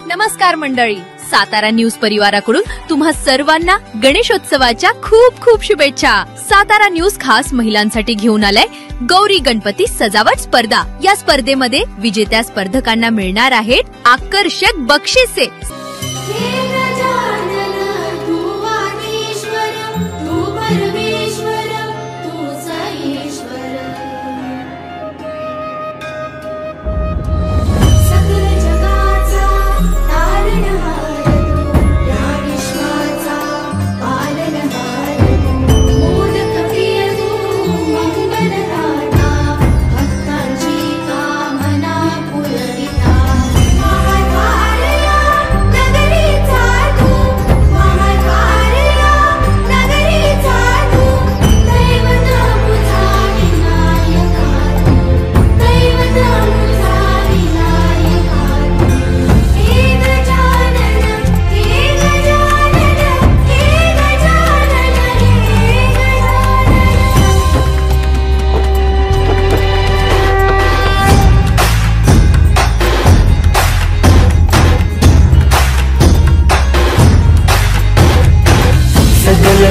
नमस्कार मंडळी, सातारा न्यूज परिवाराकडून तुम्हा सर्वांना गणेशोत्सवाच्या खूप खूप शुभेच्छा। सातारा न्यूज खास महिलांसाठी घेऊन आलाय गौरी गणपती सजावट स्पर्धा। या स्पर्धेमध्ये विजेत्या स्पर्धकांना मिळणार आहेत आकर्षक बक्षिसे।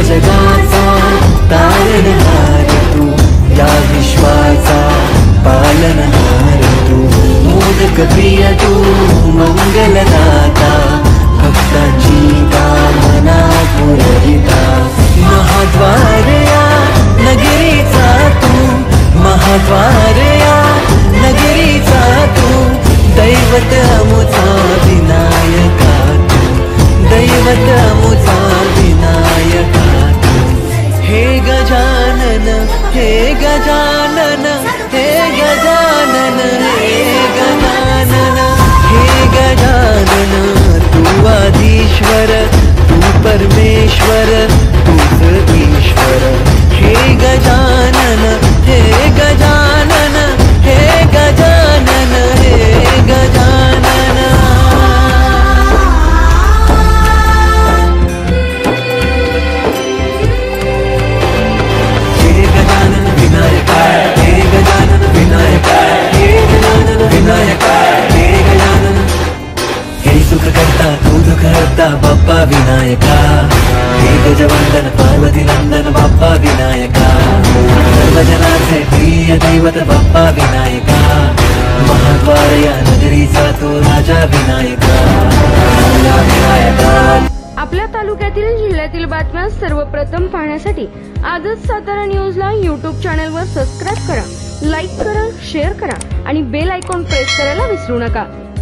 जगाचा तारणहार तू, या विश्वाचा पालनहार तू, मोदक प्रिय तू, मंगलदाता, भक्तांची कामना पुरविता। महाद्वार या नगरीचा तू, महाद्वार या नगरीचा तू, दैवत अमुचा विनायका तू, दैवत अमुचा विनायका। हे गजानन, हे गजानन, हे गजानन, हे गजानन, हे गजानन, तू आदिश्वर, तू परमेश्वर, तूच ईश्वर। हे गजानन, हे गजानन, हे गजानन, हे गजानन। बाप्पा विनायका, हे गजवंदन पार्वती नंदन बाप्पा विनायका, सर्वजनांचे प्रिय दैवत बाप्पा विनायका, महाद्वार या नगरीचा तो राजा विनायका, विनायका। आपल्या तालुक्यातील जिल्ह्यातील बातम्या सर्वप्रथम पाहण्यासाठी आजच सातारा न्यूजला YouTube चॅनलवर सबस्क्राइब करा, लाईक करा, शेअर करा आणि बेल आयकॉन प्रेस करायला विसरू नका।